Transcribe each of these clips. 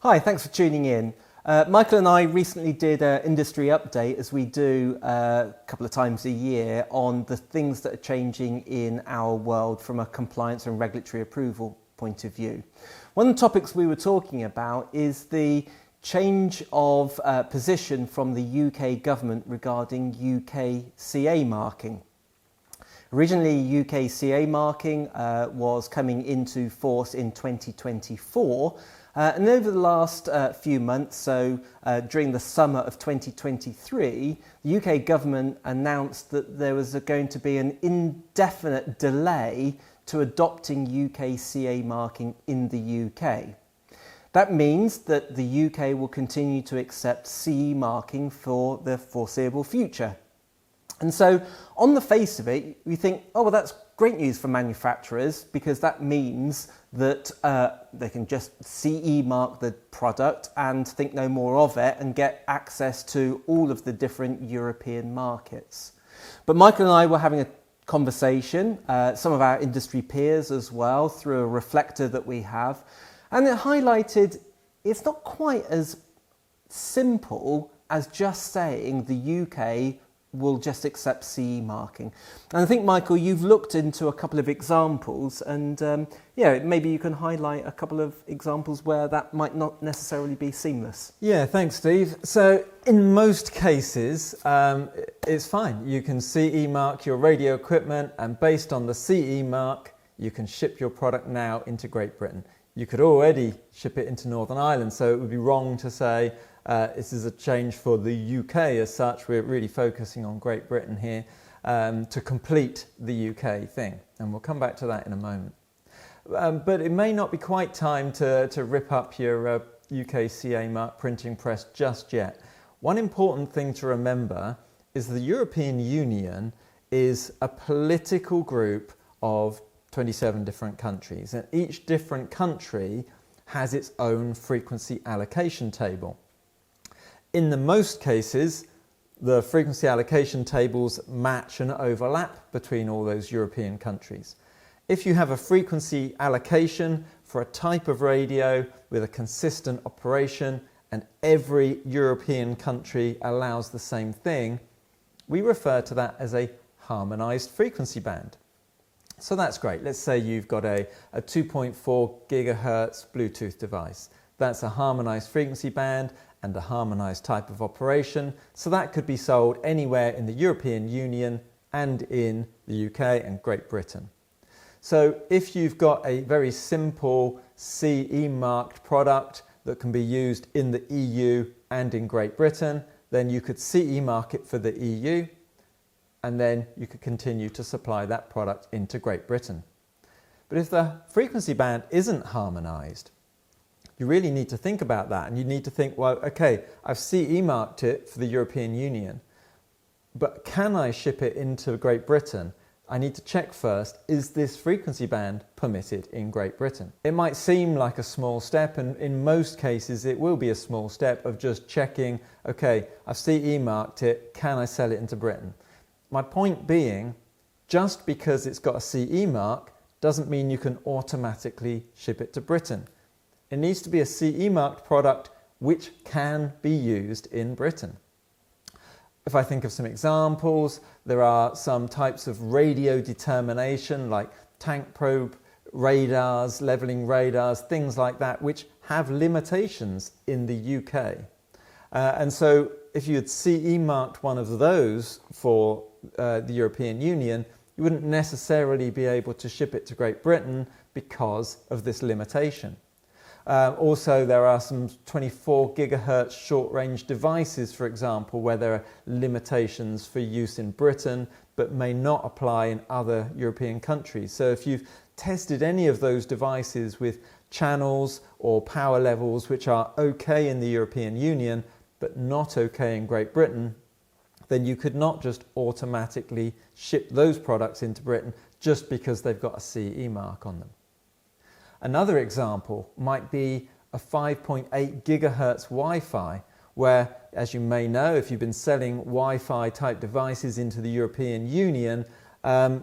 Hi, thanks for tuning in. Michael and I recently did an industry update, as we do a couple of times a year, on the things that are changing in our world from a compliance and regulatory approval point of view. One of the topics we were talking about is the change of position from the UK government regarding UKCA marking. Originally, UKCA marking was coming into force in 2024, and over the last few months, so during the summer of 2023, the UK government announced that there was going to be an indefinite delay to adopting UKCA marking in the UK. That means that the UK will continue to accept CE marking for the foreseeable future. And so on the face of it, we think, oh, well, that's great news for manufacturers, because that means that they can just CE mark the product and think no more of it and get access to all of the different European markets. But Michael and I were having a conversation, some of our industry peers as well, through a reflector that we have, and it highlighted it's not quite as simple as just saying the UK will just accept CE marking. And I think, Michael, you've looked into a couple of examples, and maybe you can highlight a couple of examples where that might not necessarily be seamless. Yeah, thanks, Steve. So in most cases, it's fine. You can CE mark your radio equipment, and based on the CE mark, you can ship your product now into Great Britain. You could already ship it into Northern Ireland, so it would be wrong to say this is a change for the UK as such. We're really focusing on Great Britain here to complete the UK thing, and we'll come back to that in a moment. But it may not be quite time to rip up your UKCA mark printing press just yet. One important thing to remember is the European Union is a political group of 27 different countries, and each different country has its own frequency allocation table. In the most cases, the frequency allocation tables match and overlap between all those European countries. If you have a frequency allocation for a type of radio with a consistent operation and every European country allows the same thing, we refer to that as a harmonized frequency band. So that's great. Let's say you've got a 2.4 gigahertz Bluetooth device. That's a harmonized frequency band and a harmonized type of operation. So that could be sold anywhere in the European Union and in the UK and Great Britain. So if you've got a very simple CE marked product that can be used in the EU and in Great Britain, then you could CE mark it for the EU, and then you could continue to supply that product into Great Britain. But if the frequency band isn't harmonized, you really need to think about that, and you need to think, well, okay, I've CE marked it for the European Union, but can I ship it into Great Britain? I need to check first, is this frequency band permitted in Great Britain? It might seem like a small step, and in most cases it will be a small step of just checking, okay, I've CE marked it, can I sell it into Britain? My point being, just because it's got a CE mark doesn't mean you can automatically ship it to Britain. It needs to be a CE marked product which can be used in Britain. If I think of some examples, there are some types of radio determination like tank probe radars, levelling radars, things like that, which have limitations in the UK. And so if you had CE marked one of those for the European Union, you wouldn't necessarily be able to ship it to Great Britain because of this limitation. Also, there are some 24 gigahertz short-range devices, for example, where there are limitations for use in Britain but may not apply in other European countries. So if you've tested any of those devices with channels or power levels which are okay in the European Union but not okay in Great Britain, then you could not just automatically ship those products into Britain just because they've got a CE mark on them. Another example might be a 5.8 gigahertz Wi-Fi, where, as you may know, if you've been selling Wi-Fi type devices into the European Union,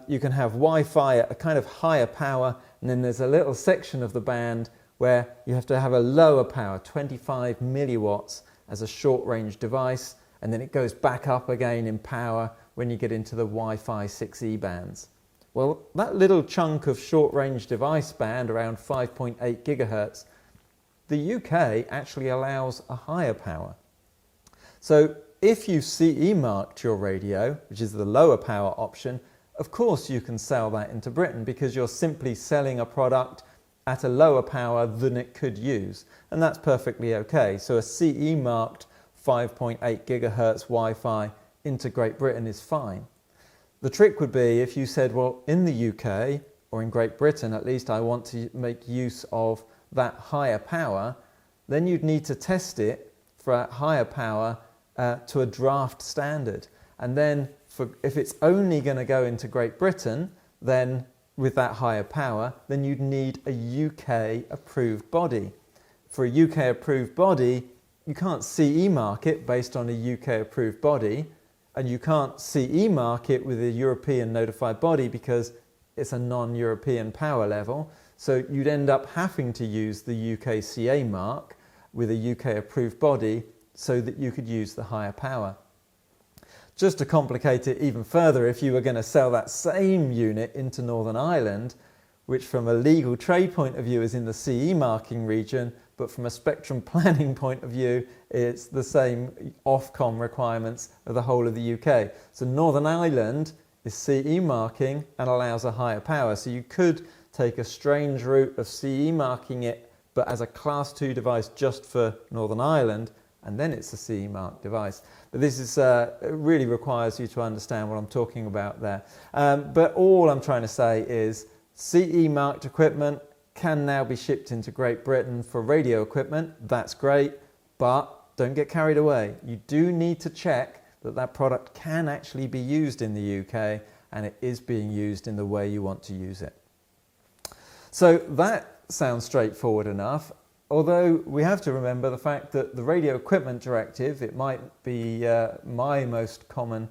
you can have Wi-Fi at a kind of higher power, and then there's a little section of the band where you have to have a lower power, 25 milliwatts, as a short-range device, and then it goes back up again in power when you get into the Wi-Fi 6E bands. Well, that little chunk of short-range device band, around 5.8 gigahertz, the UK actually allows a higher power. So if you CE marked your radio, which is the lower power option, of course you can sell that into Britain because you're simply selling a product at a lower power than it could use. And that's perfectly okay. So a CE marked 5.8 gigahertz Wi-Fi into Great Britain is fine. The trick would be if you said, well, in the UK, or in Great Britain at least, I want to make use of that higher power, then you'd need to test it for a higher power to a draft standard. And then if it's only going to go into Great Britain, then with that higher power, then you'd need a UK approved body. For a UK approved body, you can't CE mark it based on a UK approved body, and you can't CE mark it with a European notified body because it's a non-European power level. So you'd end up having to use the UKCA mark with a UK approved body so that you could use the higher power. Just to complicate it even further, if you were going to sell that same unit into Northern Ireland, which from a legal trade point of view is in the CE marking region, but from a spectrum planning point of view, it's the same Ofcom requirements of the whole of the UK. So Northern Ireland is CE marking and allows a higher power. So you could take a strange route of CE marking it, but as a Class 2 device just for Northern Ireland, and then it's a CE marked device. But this is it really requires you to understand what I'm talking about there. But all I'm trying to say is CE marked equipment can now be shipped into Great Britain for radio equipment. That's great, but don't get carried away. You do need to check that that product can actually be used in the UK and it is being used in the way you want to use it. So that sounds straightforward enough. Although we have to remember the fact that the Radio Equipment Directive, it might be my most common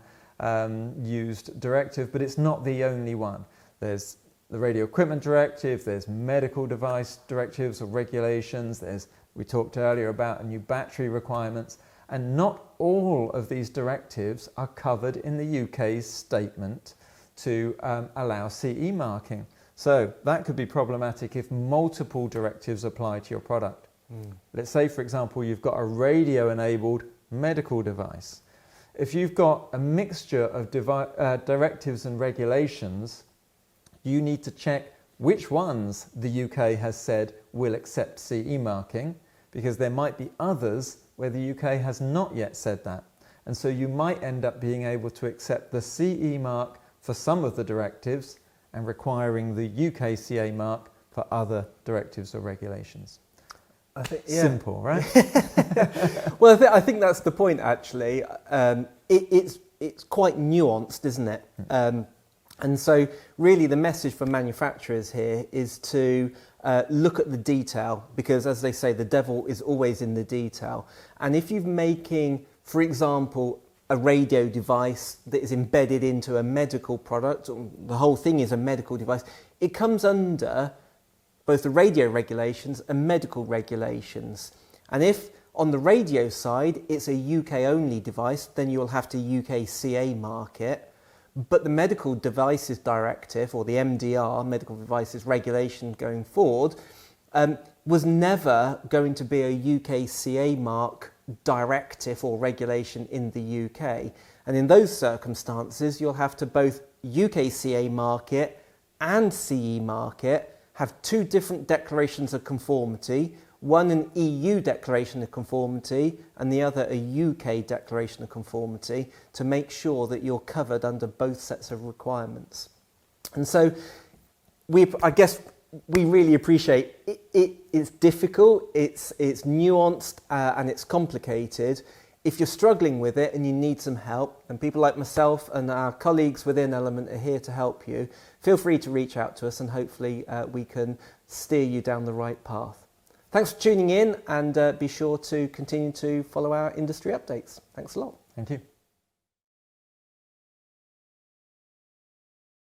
used directive, but it's not the only one. There's the Radio Equipment Directive, there's medical device directives or regulations, we talked earlier about new battery requirements, and not all of these directives are covered in the UK's statement to allow CE marking. So that could be problematic if multiple directives apply to your product. Let's say, for example, you've got a radio-enabled medical device. If you've got a mixture of directives and regulations, you need to check which ones the UK has said will accept CE marking, because there might be others where the UK has not yet said that. And so you might end up being able to accept the CE mark for some of the directives and requiring the UKCA mark for other directives or regulations. Simple, right? Well, I think that's the point, actually. It's quite nuanced, isn't it? And so really the message for manufacturers here is to look at the detail, because as they say, the devil is always in the detail. And if you're making, for example, a radio device that is embedded into a medical product, or the whole thing is a medical device, it comes under both the radio regulations and medical regulations. And if on the radio side it's a UK only device, then you'll have to UKCA mark it. But the Medical Devices Directive, or the MDR, Medical Devices Regulation going forward, was never going to be a UKCA mark directive or regulation in the UK. And in those circumstances, you'll have to both UKCA mark it and CE mark it, have two different declarations of conformity, one an EU declaration of conformity and the other a UK declaration of conformity, to make sure that you're covered under both sets of requirements. And so I guess we really appreciate it's difficult, it's nuanced and it's complicated. If you're struggling with it and you need some help, and people like myself and our colleagues within Element are here to help you, feel free to reach out to us and hopefully we can steer you down the right path. Thanks for tuning in, and be sure to continue to follow our industry updates. Thanks a lot. Thank you.